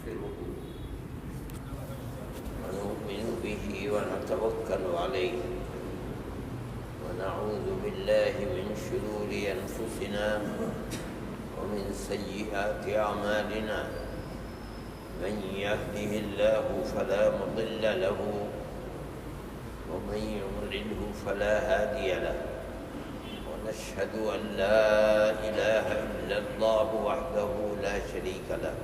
ونستغفره ونؤمن به ونتوكل عليه ونعوذ بالله من شرور أنفسنا ومن سيئات أعمالنا من يهده الله فلا مضل له ومن يضلله فلا هادي له ونشهد أن لا إله إلا الله وحده لا شريك له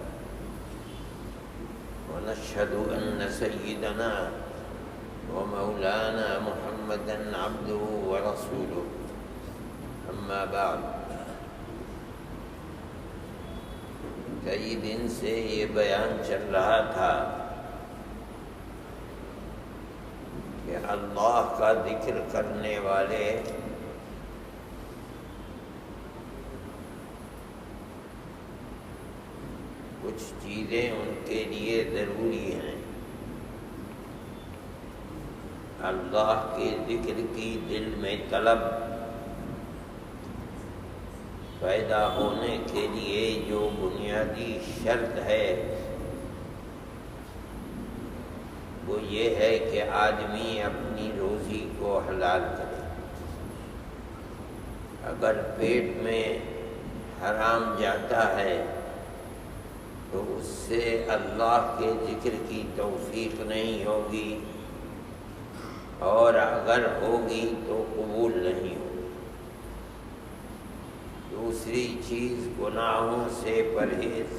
ونشهد أن سيدنا ومولانا محمدا عبده ورسوله أما بعد کئی دن سے یہ بیان چل رہا تھا کہ اللہ کا ذکر کرنے والے کچھ چیزیں ان کے لیے ضروری ہیں۔ اللہ کے ذکر کی دل میں طلب پیدا ہونے کے لیے جو بنیادی شرط ہے وہ یہ ہے کہ آدمی اپنی روزی کو حلال کرے۔ اگر پیٹ میں حرام جاتا ہے تو اس سے اللہ کے ذکر کی توفیق نہیں ہوگی، اور اگر ہوگی تو قبول نہیں ہوگی۔ دوسری چیز گناہوں سے پرہیز۔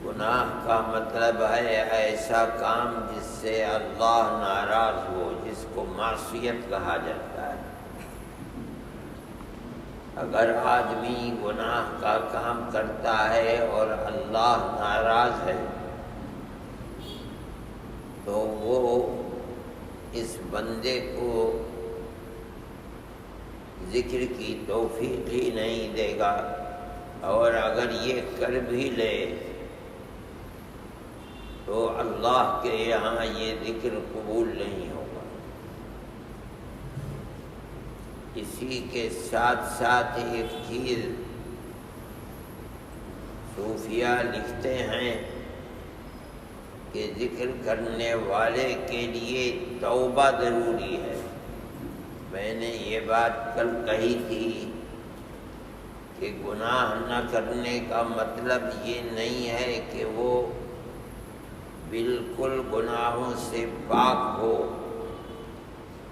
گناہ کا مطلب ہے ایسا کام جس سے اللہ ناراض ہو، جس کو معصیت کہا جاتا ہے۔ اگر آدمی گناہ کا کام کرتا ہے اور اللہ ناراض ہے تو وہ اس بندے کو ذکر کی توفیق ہی نہیں دے گا، اور اگر یہ کر بھی لے تو اللہ کے یہاں یہ ذکر قبول نہیں ہوگا۔ اسی کے ساتھ ساتھ ایک چیز صوفیہ لکھتے ہیں کہ ذکر کرنے والے کے لیے توبہ ضروری ہے۔ میں نے یہ بات کل کہی تھی کہ گناہ نہ کرنے کا مطلب یہ نہیں ہے کہ وہ بالکل گناہوں سے پاک ہو۔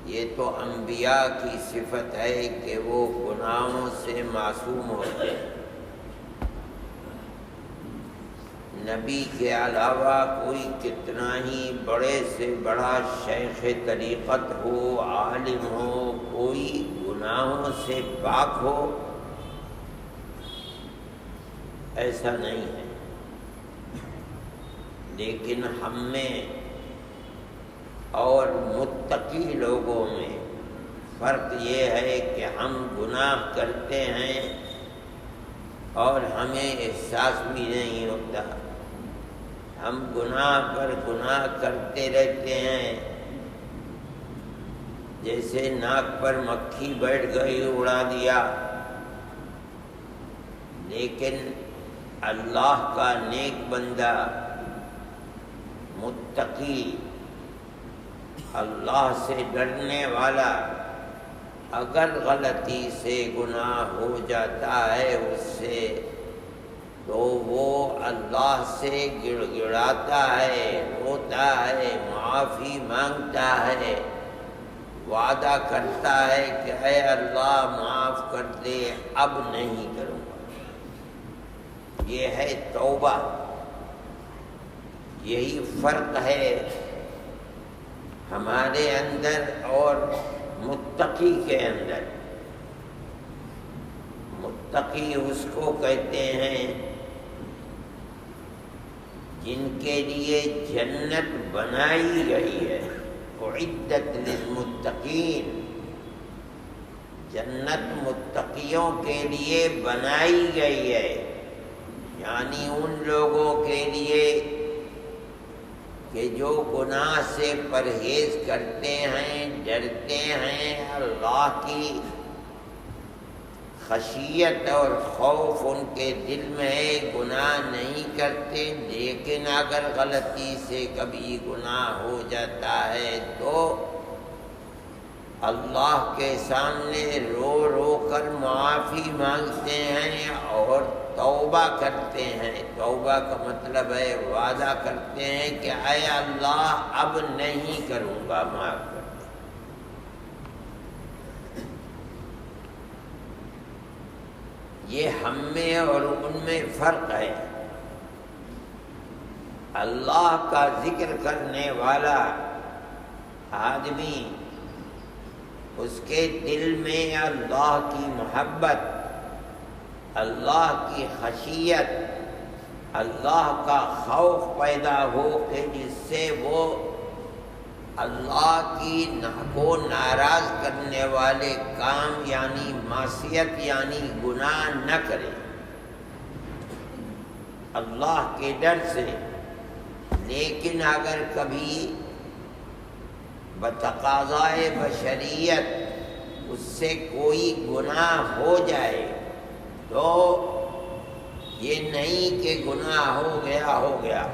یہ تو انبیاء کی صفت ہے کہ وہ گناہوں سے معصوم ہوتے ہیں۔ نبی کے علاوہ کوئی کتنا ہی بڑے سے بڑا شیخ طریقت ہو، عالم ہو، کوئی گناہوں سے پاک ہو، ایسا نہیں ہے۔ لیکن ہم میں اور متقی لوگوں میں فرق یہ ہے کہ ہم گناہ کرتے ہیں اور ہمیں احساس بھی نہیں ہوتا۔ ہم گناہ پر گناہ کرتے رہتے ہیں، جیسے ناک پر مکھی بیٹھ گئی اڑا دیا۔ لیکن اللہ کا نیک بندہ، متقی، اللہ سے ڈرنے والا، اگر غلطی سے گناہ ہو جاتا ہے اس سے تو وہ اللہ سے گڑ گڑاتا ہے، روتا ہے، معافی مانگتا ہے، وعدہ کرتا ہے کہ اے اللہ معاف کر دے، اب نہیں کروں گا۔ یہ ہے توبہ۔ یہی فرق ہے ہمارے اندر اور متقی کے اندر۔ متقی اس کو کہتے ہیں جن کے لیے جنت بنائی گئی ہے، اعدت للمتقین۔ جنت متقیوں کے لیے بنائی گئی ہے، یعنی ان لوگوں کے لیے کہ جو گناہ سے پرہیز کرتے ہیں، ڈرتے ہیں، اللہ کی خشیت اور خوف ان کے دل میں ہے، گناہ نہیں کرتے، لیکن اگر غلطی سے کبھی گناہ ہو جاتا ہے تو اللہ کے سامنے رو رو کر معافی مانگتے ہیں اور توبہ کرتے ہیں۔ توبہ کا مطلب ہے وعدہ کرتے ہیں کہ اے اللہ اب نہیں کروں گا، معاف کر۔ یہ ہم میں اور ان میں فرق ہے۔ اللہ کا ذکر کرنے والا آدمی، اس کے دل میں اللہ کی محبت، اللہ کی خشیت، اللہ کا خوف پیدا ہو کہ جس سے وہ اللہ کی کو ناراض کرنے والے کام یعنی معصیت یعنی گناہ نہ کرے، اللہ کے ڈر سے۔ لیکن اگر کبھی بتقاضائے بشریت اس سے کوئی گناہ ہو جائے تو یہ نہیں کہ گناہ ہو گیا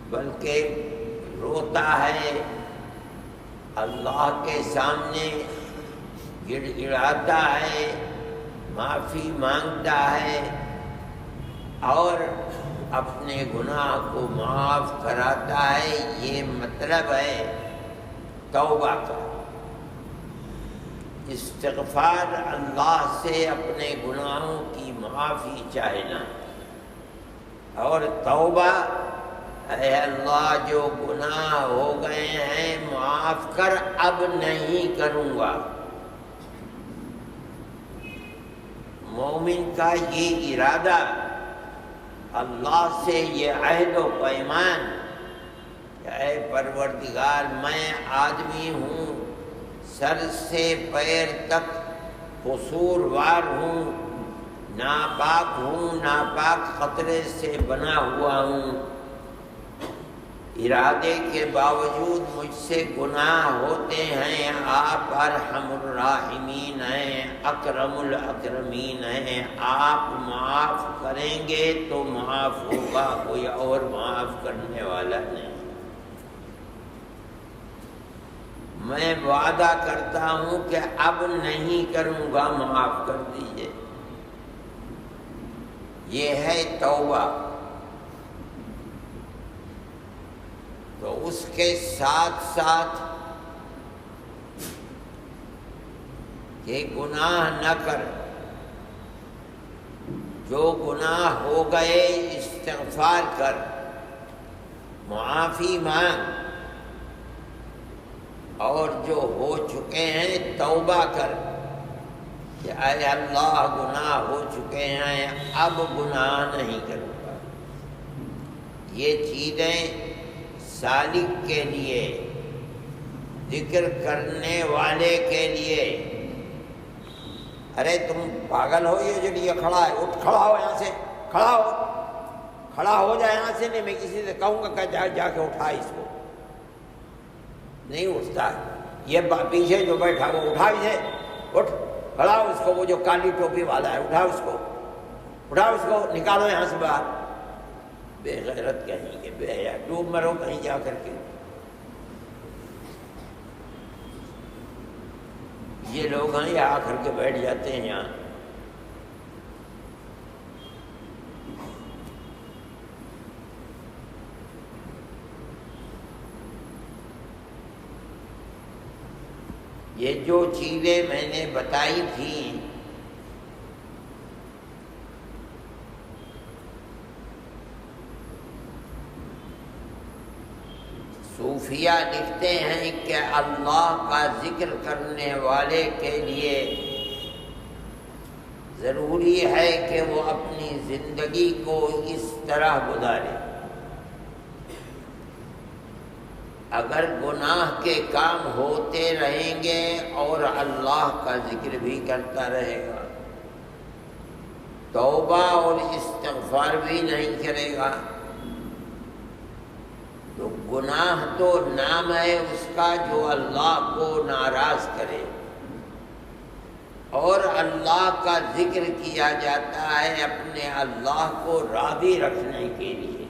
بلکہ روتا ہے، اللہ کے سامنے گڑ گڑاتا ہے، معافی مانگتا ہے اور اپنے گناہ کو معاف کراتا ہے۔ یہ مطلب ہے توبہ کا، استغفار، اللہ سے اپنے گناہوں کی معافی چاہنا، اور توبہ، اے اللہ جو گناہ ہو گئے ہیں معاف کر، اب نہیں کروں گا۔ مومن کا یہ ارادہ، اللہ سے یہ عہد و پیمان کہ اے پروردگار میں آدمی ہوں، سر سے پیر تک قصوروار ہوں، ناپاک ہوں، ناپاک خطرے سے بنا ہوا ہوں، ارادے کے باوجود مجھ سے گناہ ہوتے ہیں، آپ ارحم الراحمین ہیں، اکرم الاکرمین ہیں، آپ معاف کریں گے تو معاف ہوگا، کوئی اور معاف کرنے والا نہیں۔ میں وعدہ کرتا ہوں کہ اب نہیں کروں گا، معاف کر دیجئے۔ یہ ہے توبہ۔ تو اس کے ساتھ ساتھ کہ گناہ نہ کر، جو گناہ ہو گئے استغفار کر، معافی مانگ، اور جو ہو چکے ہیں توبہ کر کہ اے اللہ گناہ ہو چکے ہیں، اب گناہ نہیں کروں گا۔ یہ چیزیں سالک کے لیے، ذکر کرنے والے کے لیے، ارے تم پاگل ہو، یہ جو یہ کھڑا ہے، اٹھ کھڑا ہو یہاں سے، کھڑا ہو جائے یہاں سے، نہیں میں کسی سے کہوں گا کہ جا کے اٹھا اس کو، نہیں اٹھتا۔ یہ پیچھے جو بیٹھا وہ اٹھا اسے، اٹھ کھڑا ہو، اس کو وہ جو کالی ٹوپی والا ہے اٹھا اس کو نکالو یہاں سے باہر۔ بے غیرت کہیں گے، بے حیا، ڈوب مرو کہیں جا کر کے۔ یہ لوگ ہیں یہ آ کر کے بیٹھ جاتے ہیں یہاں۔ یہ جو چیزیں میں نے بتائی تھیں صوفیہ لکھتے ہیں کہ اللہ کا ذکر کرنے والے کے لیے ضروری ہے کہ وہ اپنی زندگی کو اس طرح گزارے، اگر گناہ کے کام ہوتے رہیں گے اور اللہ کا ذکر بھی کرتا رہے گا، توبہ اور استغفار بھی نہیں کرے گا، تو گناہ تو نام ہے اس کا جو اللہ کو ناراض کرے۔ اور اللہ کا ذکر کیا جاتا ہے اپنے اللہ کو راضی رکھنے کے لیے،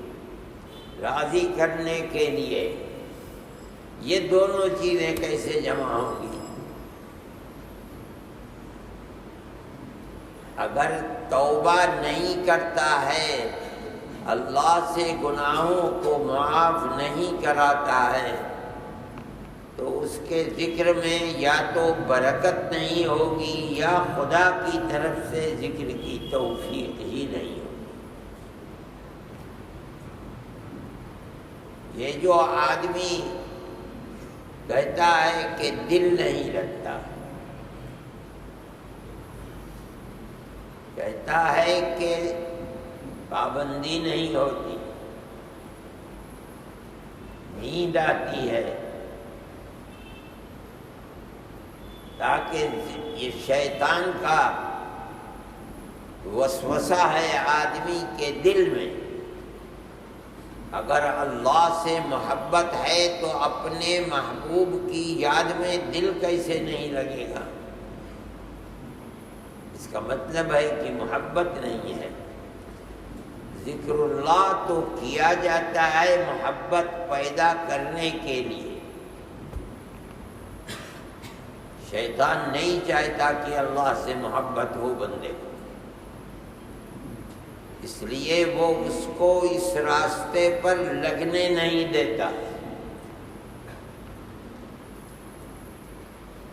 راضی کرنے کے لیے۔ یہ دونوں چیزیں کیسے جمع ہوں گی؟ اگر توبہ نہیں کرتا ہے، اللہ سے گناہوں کو معاف نہیں کراتا ہے، تو اس کے ذکر میں یا تو برکت نہیں ہوگی یا خدا کی طرف سے ذکر کی توفیق ہی نہیں ہوگی۔ یہ جو آدمی کہتا ہے کہ دل نہیں لگتا، کہتا ہے کہ پابندی نہیں ہوتی، نیند آتی ہے، تاکہ یہ شیطان کا وسوسہ ہے آدمی کے دل میں۔ اگر اللہ سے محبت ہے تو اپنے محبوب کی یاد میں دل کیسے نہیں لگے گا؟ اس کا مطلب ہے کہ محبت نہیں ہے۔ ذکر اللہ تو کیا جاتا ہے محبت پیدا کرنے کے لیے۔ شیطان نہیں چاہتا کہ اللہ سے محبت ہو بندے کو، اس لیے وہ اس کو اس راستے پر لگنے نہیں دیتا۔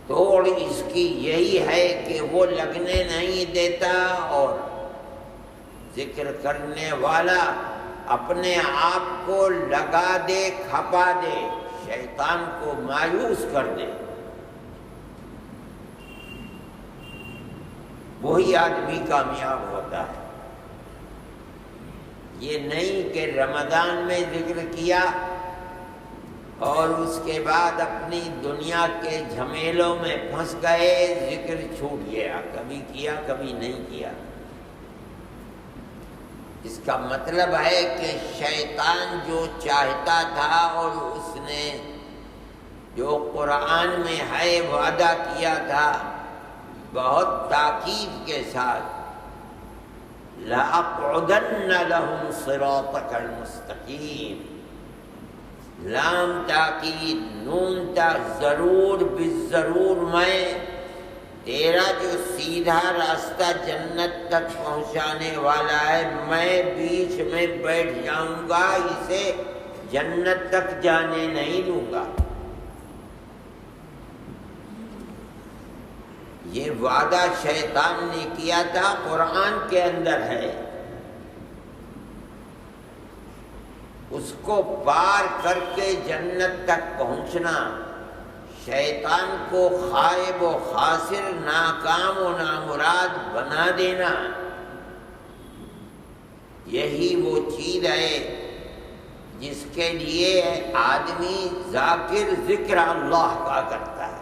توڑ اس کی یہی ہے کہ وہ لگنے نہیں دیتا، اور ذکر کرنے والا اپنے آپ کو لگا دے، کھپا دے، شیطان کو مایوس کر دے، وہی آدمی کامیاب ہوتا ہے۔ یہ نہیں کہ رمضان میں ذکر کیا اور اس کے بعد اپنی دنیا کے جھمیلوں میں پھنس گئے، ذکر چھوٹ گیا، کبھی کیا کبھی نہیں کیا۔ اس کا مطلب ہے کہ شیطان جو چاہتا تھا اور اس نے جو قرآن میں ہے وعدہ کیا تھا بہت تاکید کے ساتھ، لَأَقْعُدَنَّ لَهُمْ صِرَاطَكَ الْمُسْتَقِيمِ، لام تاکید، نون تا، ضرور بالضرور میں تیرا جو سیدھا راستہ جنت تک پہنچانے والا ہے، میں بیچ میں بیٹھ جاؤں گا، اسے جنت تک جانے نہیں دوں گا۔ یہ وعدہ شیطان نے کیا تھا، قرآن کے اندر ہے۔ اس کو پار کر کے جنت تک پہنچنا، شیطان کو خائب و خاسر، ناکام و نامراد بنا دینا، یہی وہ چیز ہے جس کے لیے آدمی ذاکر ذکر اللہ کا کرتا ہے،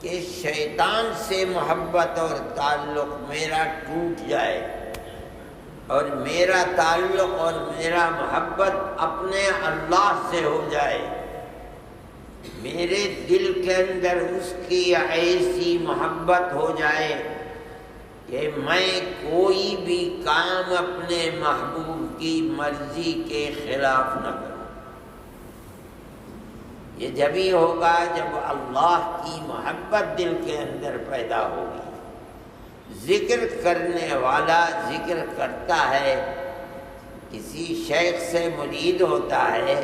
کہ شیطان سے محبت اور تعلق میرا ٹوٹ جائے، اور میرا تعلق اور میرا محبت اپنے اللہ سے ہو جائے، میرے دل کے اندر اس کی ایسی محبت ہو جائے کہ میں کوئی بھی کام اپنے محبوب کی مرضی کے خلاف نہ کروں۔ یہ جبھی ہوگا جب اللہ کی محبت دل کے اندر پیدا ہوگی۔ ذکر کرنے والا ذکر کرتا ہے، کسی شیخ سے مرید ہوتا ہے،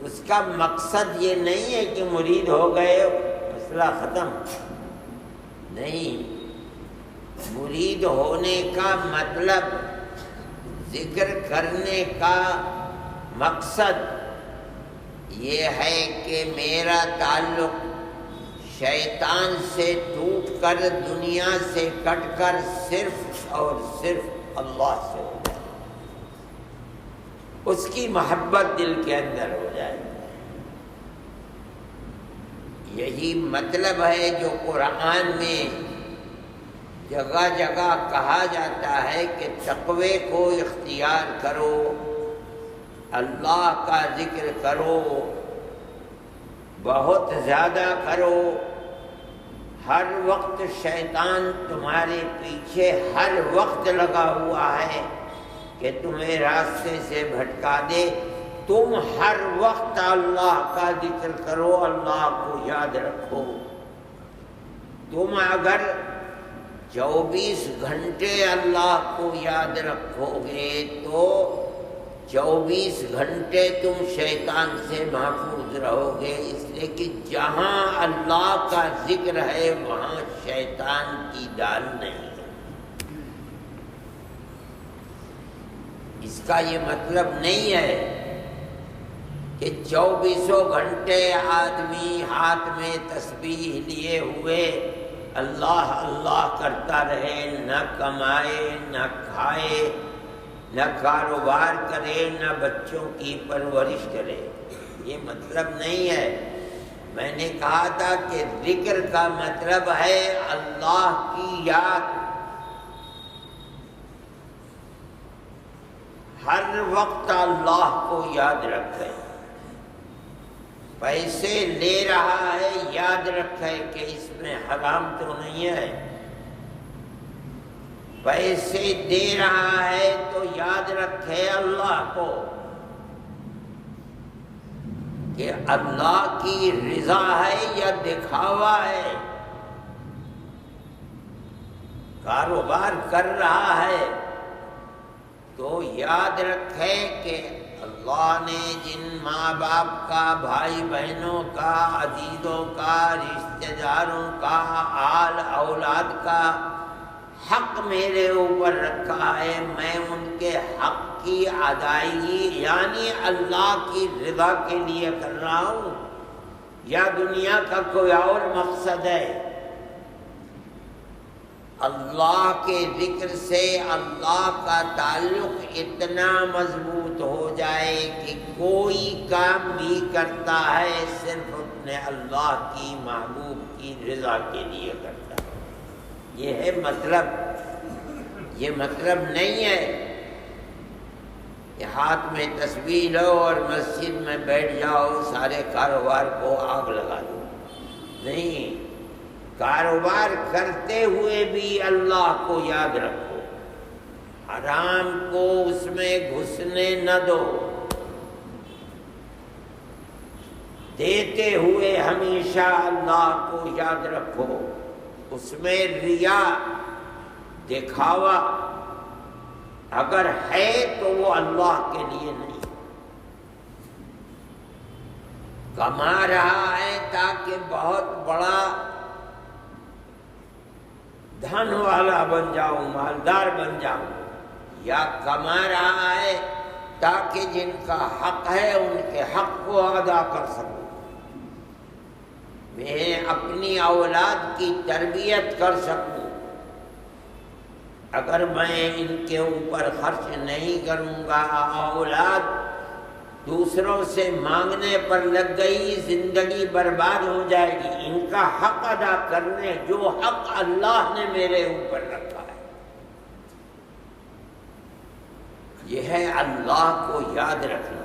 اس کا مقصد یہ نہیں ہے کہ مرید ہو گئے مسئلہ ختم، نہیں، مرید ہونے کا مطلب، ذکر کرنے کا مقصد یہ ہے کہ میرا تعلق شیطان سے ٹوٹ کر، دنیا سے کٹ کر صرف اور صرف اللہ سے ہو جائے، اس کی محبت دل کے اندر ہو جائے۔ یہی مطلب ہے جو قرآن میں جگہ جگہ کہا جاتا ہے کہ تقوی کو اختیار کرو، اللہ کا ذکر کرو، بہت زیادہ کرو، ہر وقت شیطان تمہارے پیچھے ہر وقت لگا ہوا ہے کہ تمہیں راستے سے بھٹکا دے. تم ہر وقت اللہ کا ذکر کرو، اللہ کو یاد رکھو. تم اگر 24 گھنٹے اللہ کو یاد رکھو گے تو 24 گھنٹے تم شیطان سے محفوظ رہو گے، اس لیے کہ جہاں اللہ کا ذکر ہے وہاں شیطان کی دال نہیں ہے. اس کا یہ مطلب نہیں ہے کہ 24 گھنٹے آدمی ہاتھ میں تسبیح لیے ہوئے اللہ اللہ کرتا رہے، نہ کمائے نہ کھائے نہ کاروبار کرے نہ بچوں کی پرورش کرے. یہ مطلب نہیں ہے. میں نے کہا تھا کہ ذکر کا مطلب ہے اللہ کی یاد. ہر وقت اللہ کو یاد رکھے. پیسے لے رہا ہے یاد رکھے کہ اس میں حرام تو نہیں ہے. پیسے دے رہا ہے تو یاد رکھے اللہ کو کہ اللہ کی رضا ہے یا دکھاوا ہے. کاروبار کر رہا ہے تو یاد رکھے کہ اللہ نے جن ماں باپ کا، بھائی بہنوں کا، عزیزوں کا، رشتہ داروں کا، آل اولاد کا حق میرے اوپر رکھا ہے، میں ان کے حق کی ادائیگی یعنی اللہ کی رضا کے لیے کر رہا ہوں یا دنیا کا کوئی اور مقصد ہے. اللہ کے ذکر سے اللہ کا تعلق اتنا مضبوط ہو جائے کہ کوئی کام بھی کرتا ہے صرف اپنے اللہ کی محبوب کی رضا کے لیے کرتا ہے. یہ ہے مطلب. یہ مطلب نہیں ہے کہ ہاتھ میں تسبیح لو اور مسجد میں بیٹھ جاؤ سارے کاروبار کو آگ لگا دو. نہیں، کاروبار کرتے ہوئے بھی اللہ کو یاد رکھو. حرام کو اس میں گھسنے نہ دو. دیتے ہوئے ہمیشہ اللہ کو یاد رکھو. اس میں ریا، دکھاوا اگر ہے تو وہ اللہ کے لیے نہیں. کما رہا ہے تاکہ بہت بڑا دھن والا بن جاؤں، مالدار بن جاؤں، یا کما رہا ہے تاکہ جن کا حق ہے ان کے حق کو ادا کر سکوں، میں اپنی اولاد کی تربیت کر سکوں. اگر میں ان کے اوپر خرچ نہیں کروں گا، اولاد دوسروں سے مانگنے پر لگ گئی، زندگی برباد ہو جائے گی. ان کا حق ادا کرنے جو حق اللہ نے میرے اوپر رکھا ہے، یہ ہے اللہ کو یاد رکھنا.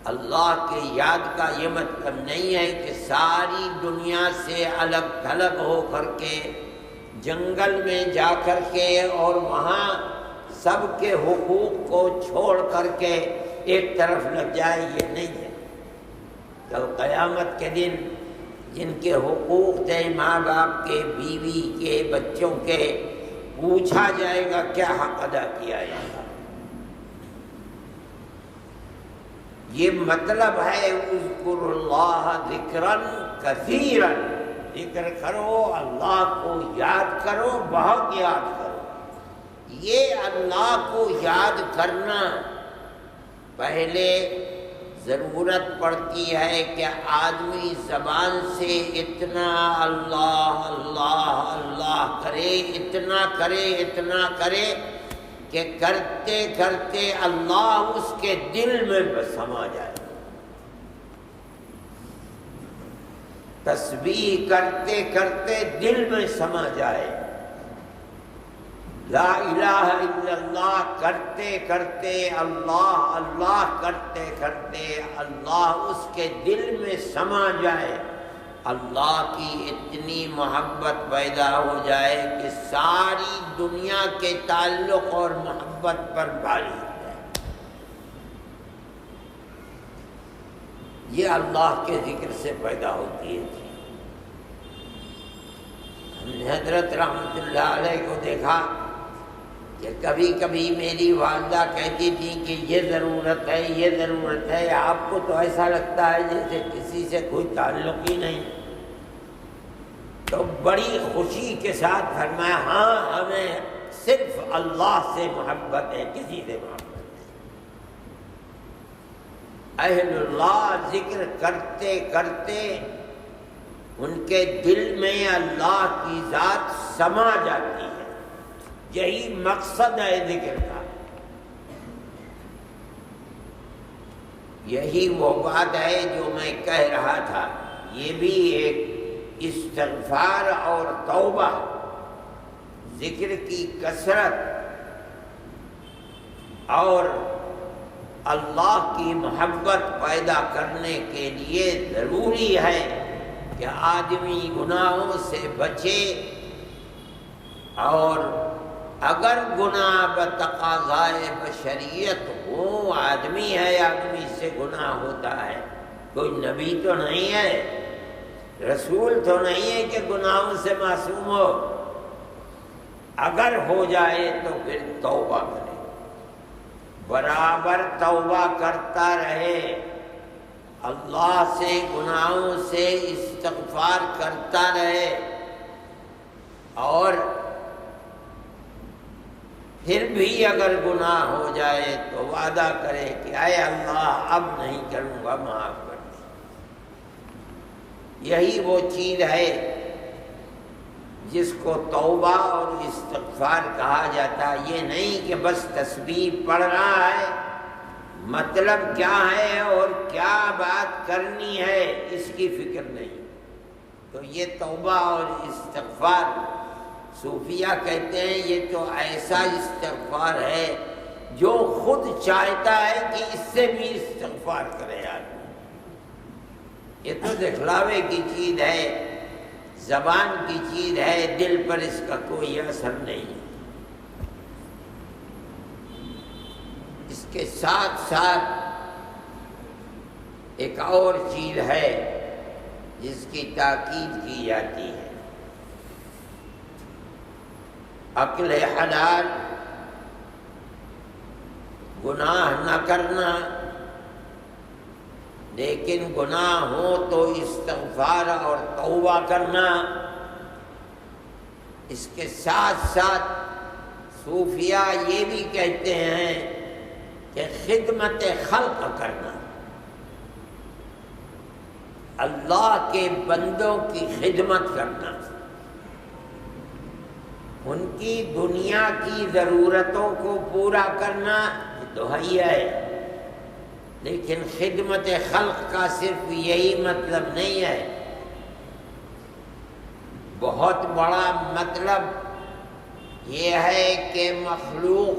اللہ کے یاد کا یہ مطلب نہیں ہے کہ ساری دنیا سے الگ تھلگ ہو کر کے جنگل میں جا کر کے اور وہاں سب کے حقوق کو چھوڑ کر کے ایک طرف لگ جائے. یہ نہیں ہے. کل قیامت کے دن جن کے حقوق تھے ماں باپ کے، بیوی کے، بچوں کے، پوچھا جائے گا کیا حق ادا کیا جائے گا. یہ مطلب ہے اذکروا اللہ ذکرا کثیرا. ذکر کرو، اللہ کو یاد کرو، بہت یاد کرو. یہ اللہ کو یاد کرنا پہلے ضرورت پڑتی ہے کہ آدمی زبان سے اتنا اللہ اللہ اللہ کرے، اتنا کرے کہ کرتے کرتے اللہ اس کے دل میں سما جائے. تسبیح کرتے کرتے دل میں سما جائے. لا الہ الا اللہ کرتے کرتے اللہ اللہ کرتے کرتے اللہ اس کے دل میں سما جائے. اللہ کی اتنی محبت پیدا ہو جائے کہ ساری دنیا کے تعلق اور محبت پر بھاری ہو جائے. یہ اللہ کے ذکر سے پیدا ہوتی ہے. ہم نے حضرت رحمت اللہ علیہ کو دیکھا کہ کبھی کبھی میری والدہ کہتی تھی کہ یہ ضرورت ہے، یہ ضرورت ہے. آپ کو تو ایسا لگتا ہے جیسے کسی سے کوئی تعلق ہی نہیں. تو بڑی خوشی کے ساتھ فرمایا ہاں ہمیں صرف اللہ سے محبت ہے، کسی سے محبت نہیں. اہل اللہ ذکر کرتے کرتے ان کے دل میں اللہ کی ذات سما جاتی ہے. یہی مقصد ہے ذکر کا. یہی وہ بات ہے جو میں کہہ رہا تھا. یہ بھی ایک استغفار اور توبہ، ذکر کی کثرت اور اللہ کی محبت پیدا کرنے کے لیے ضروری ہے کہ آدمی گناہوں سے بچے. اور اگر گناہ بتقاضائے بشریت ہو، آدمی ہے، آدمی سے گناہ ہوتا ہے. کوئی نبی تو نہیں ہے، رسول تو نہیں ہے کہ گناہوں سے معصوم ہو. اگر ہو جائے تو پھر توبہ کرے، برابر توبہ کرتا رہے، اللہ سے گناہوں سے استغفار کرتا رہے، اور پھر بھی اگر گناہ ہو جائے تو وعدہ کرے کہ اے اللہ اب نہیں کروں گا، معاف کر دے. یہی وہ چیز ہے جس کو توبہ اور استغفار کہا جاتا ہے. یہ نہیں کہ بس تسبیح پڑھ رہا ہے، مطلب کیا ہے اور کیا بات کرنی ہے اس کی فکر نہیں. تو یہ توبہ اور استغفار صوفیہ کہتے ہیں یہ تو ایسا استغفار ہے جو خود چاہتا ہے کہ اس سے بھی استغفار کرے آدمی. یہ تو دکھلاوے کی چیز ہے، زبان کی چیز ہے، دل پر اس کا کوئی اثر نہیں. اس کے ساتھ ساتھ ایک اور چیز ہے جس کی تاکید کی جاتی ہے. عقل حلال، گناہ نہ کرنا، لیکن گناہ ہو تو استغفار اور توبہ کرنا. اس کے ساتھ ساتھ صوفیہ یہ بھی کہتے ہیں کہ خدمت خلق کرنا، اللہ کے بندوں کی خدمت کرنا، ان کی دنیا کی ضرورتوں کو پورا کرنا یہ تو ہے، لیکن خدمت خلق کا صرف یہی مطلب نہیں ہے. بہت بڑا مطلب یہ ہے کہ مخلوق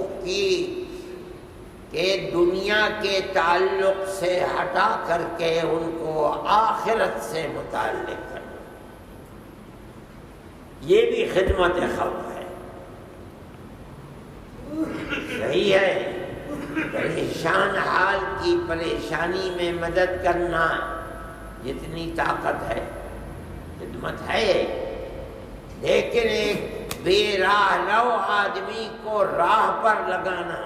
کے دنیا کے تعلق سے ہٹا کر کے ان کو آخرت سے متعلق کرنا. یہ بھی خدمت خلق ہے. صحیح ہے، پریشان حال کی پریشانی میں مدد کرنا جتنی طاقت ہے خدمت ہے، لیکن ایک بے راہ رو آدمی کو راہ پر لگانا،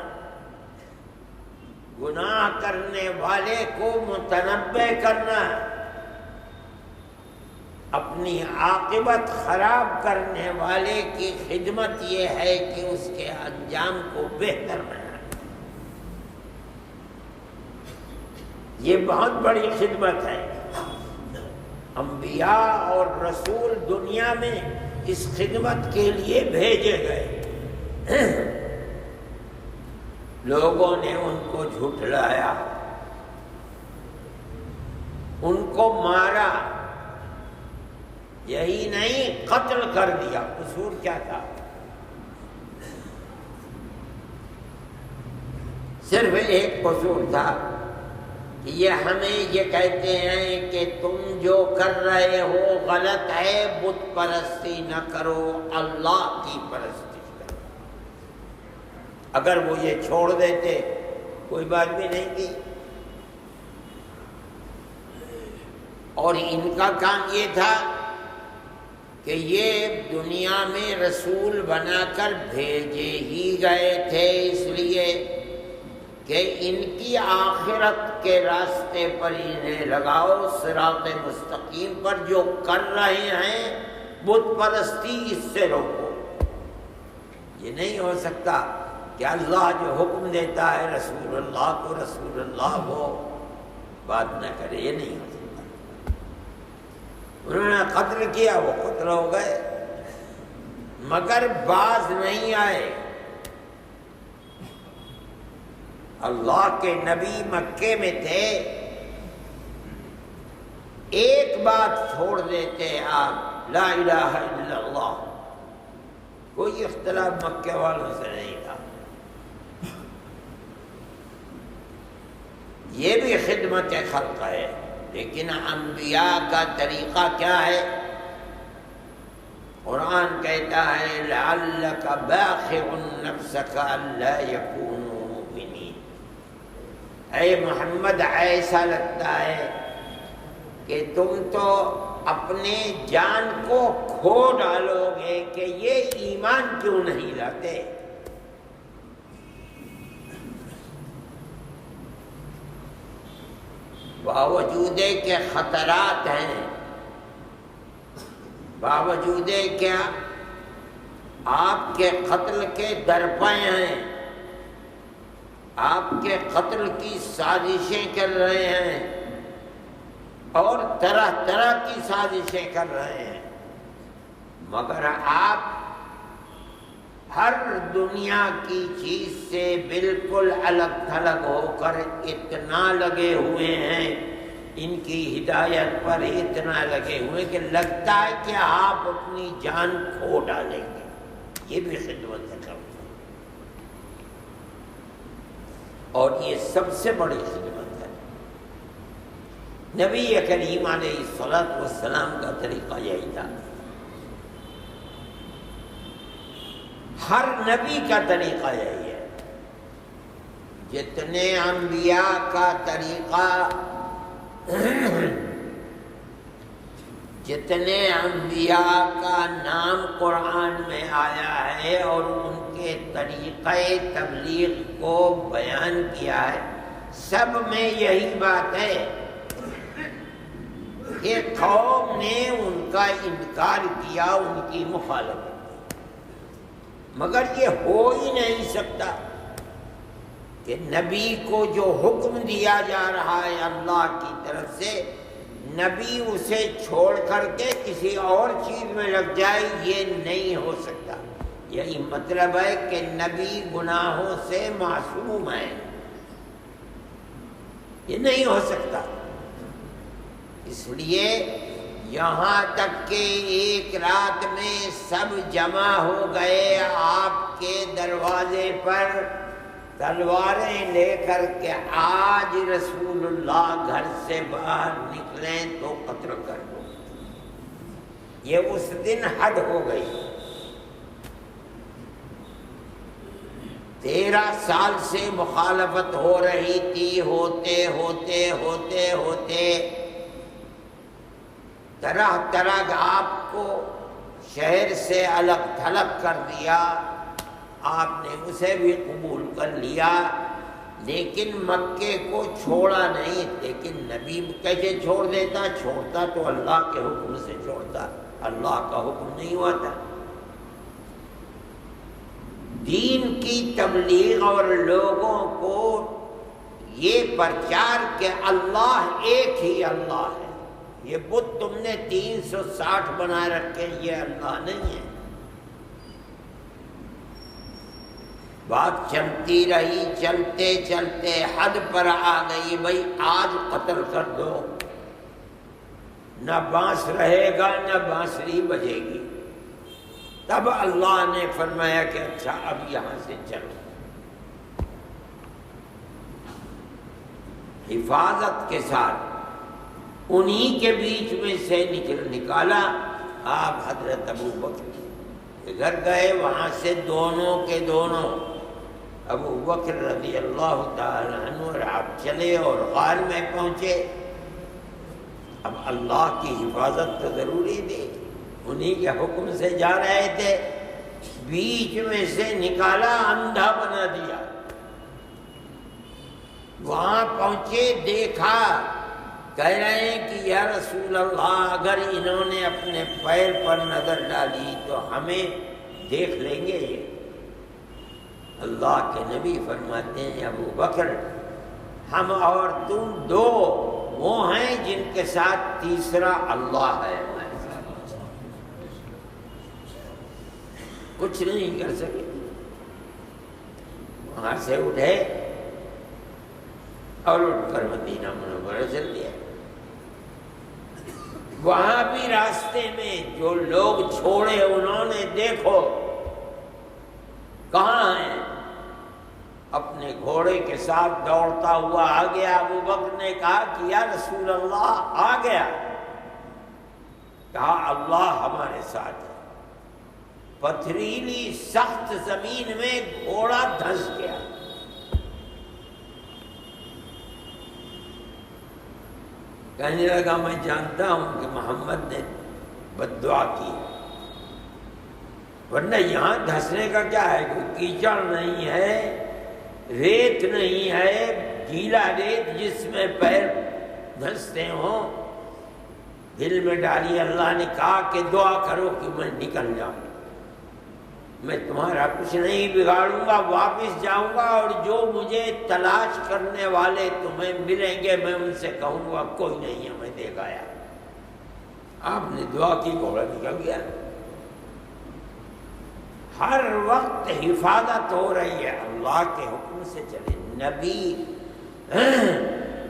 گناہ کرنے والے کو متنبہ کرنا، اپنی عاقبت خراب کرنے والے کی خدمت یہ ہے کہ اس کے انجام کو بہتر بنانا. یہ بہت بڑی خدمت ہے. انبیاء اور رسول دنیا میں اس خدمت کے لیے بھیجے گئے. لوگوں نے ان کو جھٹلایا، ان کو مارا، یہی نہیں قتل کر دیا. قصور کیا تھا؟ صرف ایک قصور تھا کہ یہ ہمیں یہ کہتے ہیں کہ تم جو کر رہے ہو غلط ہے، بت پرستی نہ کرو، اللہ کی پرستی کرو۔ اگر وہ یہ چھوڑ دیتے کوئی بات بھی نہیں تھی۔ اور ان کا کام یہ تھا کہ یہ دنیا میں رسول بنا کر بھیجے ہی گئے تھے، اس لیے کہ ان کی آخرت کے راستے پر انہیں لگاؤ، صراط مستقیم پر۔ جو کر رہے ہیں بت پرستی، اس سے روکو۔ یہ نہیں ہو سکتا کہ اللہ جو حکم دیتا ہے رسول اللہ کو، رسول اللہ وہ بات نہ کرے، یہ نہیں ہو سکتا۔ انہوں نے قتل کیا، وہ قتل ہو گئے، مگر باز نہیں آئے۔ اللہ کے نبی مکے میں تھے، ایک بات چھوڑ دیتے آپ، لا الہ الا اللہ۔ کوئی اختلاف مکے والوں سے نہیں تھا۔ یہ بھی خدمت خلق ہے، لیکن انبیاء کا طریقہ کیا ہے؟ قرآن کہتا ہے لعلک باخع نفسک الا یکونوا مؤمنین۔ اے محمد، ایسا لگتا ہے کہ تم تو اپنے جان کو کھو ڈالو گے کہ یہ ایمان کیوں نہیں لاتے۔ باوجود کہ خطرات ہیں، باوجود کہ آپ کے قتل کے درپے ہیں، آپ کے قتل کی سازشیں کر رہے ہیں اور طرح طرح کی سازشیں کر رہے ہیں، مگر آپ ہر دنیا کی چیز سے بالکل الگ تھلگ ہو کر اتنا لگے ہوئے ہیں، ان کی ہدایت پر اتنا لگے ہوئے کہ لگتا ہے کہ آپ اپنی جان کھو ڈالیں گے۔ یہ بھی خدمت ہے، اور یہ سب سے بڑی خدمت ہے۔ نبی کریم علیہ الصلوۃ والسلام کا طریقہ یہی تھا، ہر نبی کا طریقہ یہی ہے۔ جتنے انبیاء کا طریقہ، جتنے انبیاء کا نام قرآن میں آیا ہے اور ان کے طریقہ تبلیغ کو بیان کیا ہے، سب میں یہی بات ہے کہ قوم نے ان کا انکار کیا، ان کی مخالفت۔ مگر یہ ہو ہی نہیں سکتا کہ نبی کو جو حکم دیا جا رہا ہے اللہ کی طرف سے، نبی اسے چھوڑ کر کے کسی اور چیز میں لگ جائے، یہ نہیں ہو سکتا۔ یہی مطلب ہے کہ نبی گناہوں سے معصوم ہے، یہ نہیں ہو سکتا۔ اس لیے یہاں تک کہ ایک رات میں سب جمع ہو گئے آپ کے دروازے پر تلواریں لے کر کے، آج رسول اللہ گھر سے باہر نکلیں تو قتل کر دو۔ یہ اس دن حد ہو گئی۔ 13 سال سے مخالفت ہو رہی تھی، ہوتے ہوتے ہوتے ہوتے طرح طرح آپ کو شہر سے الگ تھلگ کر دیا، آپ نے اسے بھی قبول کر لیا، لیکن مکے کو چھوڑا نہیں۔ لیکن نبی کیسے چھوڑ دیتا؟ چھوڑتا تو اللہ کے حکم سے چھوڑتا، اللہ کا حکم نہیں ہوا تھا۔ دین کی تبلیغ اور لوگوں کو یہ پرچار کہ اللہ ایک ہی اللہ ہے، یہ بت تم نے 360 بنا رکھے، یہ اللہ نہیں ہے۔ بات چلتی رہی، چلتے چلتے حد پر آ گئی، بھائی آج قتل کر دو، نہ بانس رہے گا نہ بانسری بجے گی۔ تب اللہ نے فرمایا کہ اچھا اب یہاں سے چلو۔ حفاظت کے ساتھ انہی کے بیچ میں سے نکالا. آپ حضرت ابو بکر کے گھر گئے، وہاں سے دونوں کے دونوں ابو بکر رضی اللہ تعالی عنہ اور آپ چلے اور غار میں پہنچے. اب اللہ کی حفاظت تو ضروری تھی، انہی کے حکم سے جا رہے تھے، بیچ میں سے نکالا، اندھا بنا دیا. وہاں پہنچے، دیکھا، کہہ رہے ہیں کہ یا رسول اللہ اگر انہوں نے اپنے پیر پر نظر ڈالی تو ہمیں دیکھ لیں گے. یہ اللہ کے نبی فرماتے ہیں ابو بکر ہم اور تم دو وہ ہیں جن کے ساتھ تیسرا اللہ ہے، کچھ نہیں کر سکے. وہاں سے اٹھے اور اٹھ کر مدینہ منورہ چل دیا. وہاں بھی راستے میں جو لوگ چھوڑے انہوں نے دیکھو کہاں ہیں، اپنے گھوڑے کے ساتھ دوڑتا ہوا آ گیا. ابو بکر نے کہا کہ یا رسول اللہ آ گیا. کہا اللہ ہمارے ساتھ ہے. پتھریلی سخت زمین میں گھوڑا دھنس گیا. کہنے لگا میں جانتا ہوں کہ محمد نے بد دعا کی، ورنہ یہاں دھنسنے کا کیا ہے، کوئی کیچڑ نہیں ہے، ریت نہیں ہے، گیلا ریت جس میں پیر دھنستے ہوں. دل میں ڈالی. اللہ نے کہا کہ دعا کرو کہ میں نکل جاؤں، میں تمہارا کچھ نہیں بگاڑوں گا، واپس جاؤں گا اور جو مجھے تلاش کرنے والے تمہیں ملیں گے میں ان سے کہوں گا کوئی نہیں ہمیں دیکھ آیا. آپ نے دعا کی، گھوڑا نکل گیا. ہر وقت حفاظت ہو رہی ہے، اللہ کے حکم سے چلے. نبی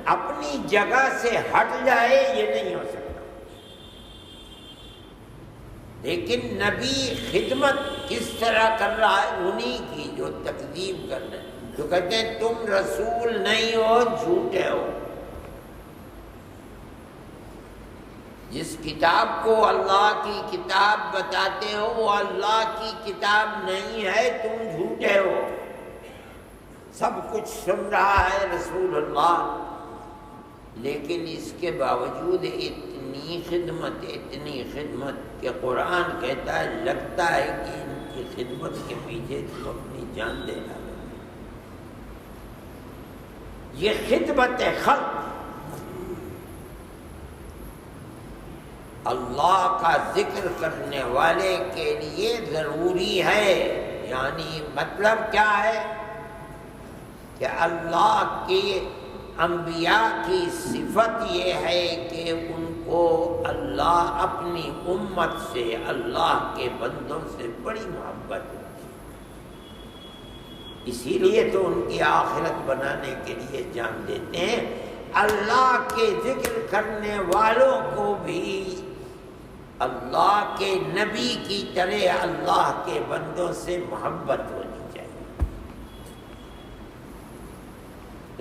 اپنی جگہ سے ہٹ جائے یہ نہیں ہو سکتا، لیکن نبی خدمت کس طرح کر رہا ہے انہی کی جو تکذیب کر رہے ہیں، جو کہتے ہیں تم رسول نہیں ہو، جھوٹے ہو. جس کتاب کو اللہ کی کتاب بتاتے ہو وہ اللہ کی کتاب نہیں ہے، تم جھوٹے ہو. سب کچھ سن رہا ہے رسول اللہ، لیکن اس کے باوجود اتنی خدمت کہ قرآن کہتا ہے لگتا ہے کہ ان کی خدمت کے پیچھے تم اپنی جان دے ڈالو. یہ خدمت خلق اللہ کا ذکر کرنے والے کے لیے ضروری ہے. یعنی مطلب کیا ہے کہ اللہ کے انبیاء کی صفت یہ ہے کہ ان کو اللہ اپنی امت سے، اللہ کے بندوں سے بڑی محبت ہوتی ہے. اسی لیے تو ان کی آخرت بنانے کے لیے جان دیتے ہیں. اللہ کے ذکر کرنے والوں کو بھی اللہ کے نبی کی طرح اللہ کے بندوں سے محبت ہونی چاہیے.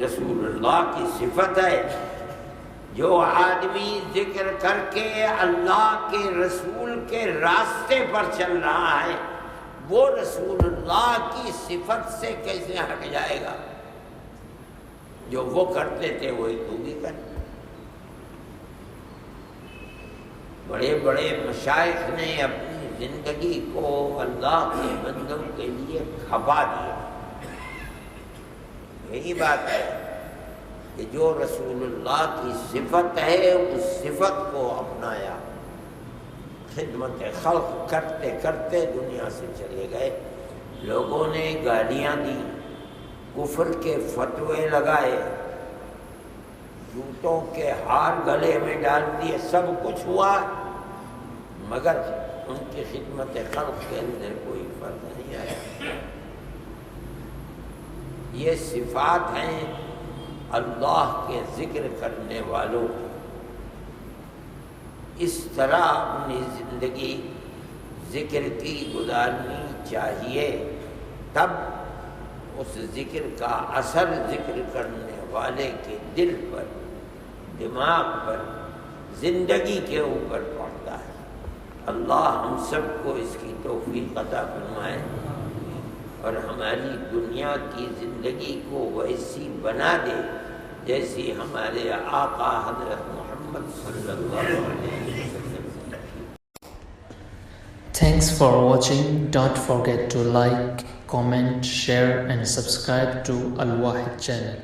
رسول اللہ کی صفت ہے جو آدمی ذکر کر کے اللہ کے رسول کے راستے پر چل رہا ہے وہ رسول اللہ کی صفت سے کیسے ہٹ جائے گا؟ جو وہ کرتے تھے وہی تو بھی کر. بڑے بڑے مشائخ نے اپنی زندگی کو اللہ کے بندوں کے لیے کھپا دیا. یہی بات ہے کہ جو رسول اللہ کی صفت ہے اس صفت کو اپنایا. خدمت خلق کرتے کرتے دنیا سے چلے گئے. لوگوں نے گالیاں دی، کفر کے فتوے لگائے، جوتوں کے ہار گلے میں ڈال دیے، سب کچھ ہوا، مگر ان کی خدمت خلق کے اندر کوئی فرق نہیں آیا. یہ صفات ہیں اللہ کے ذکر کرنے والوں کی. اس طرح اپنی زندگی ذکر کی گزارنی چاہیے، تب اس ذکر کا اثر ذکر کرنے والے کے دل پر، دماغ پر، زندگی کے اوپر پڑتا ہے۔ اللہ ہم سب کو اس کی توفیق عطا فرمائے اور ہماری دنیا کی زندگی کو ویسی بنا دے جیسی ہمارے آقا حضرت محمد صلی اللہ علیہ وسلم۔ Thanks for watching. Don't forget to like, comment, share and subscribe to Al Wahid channel.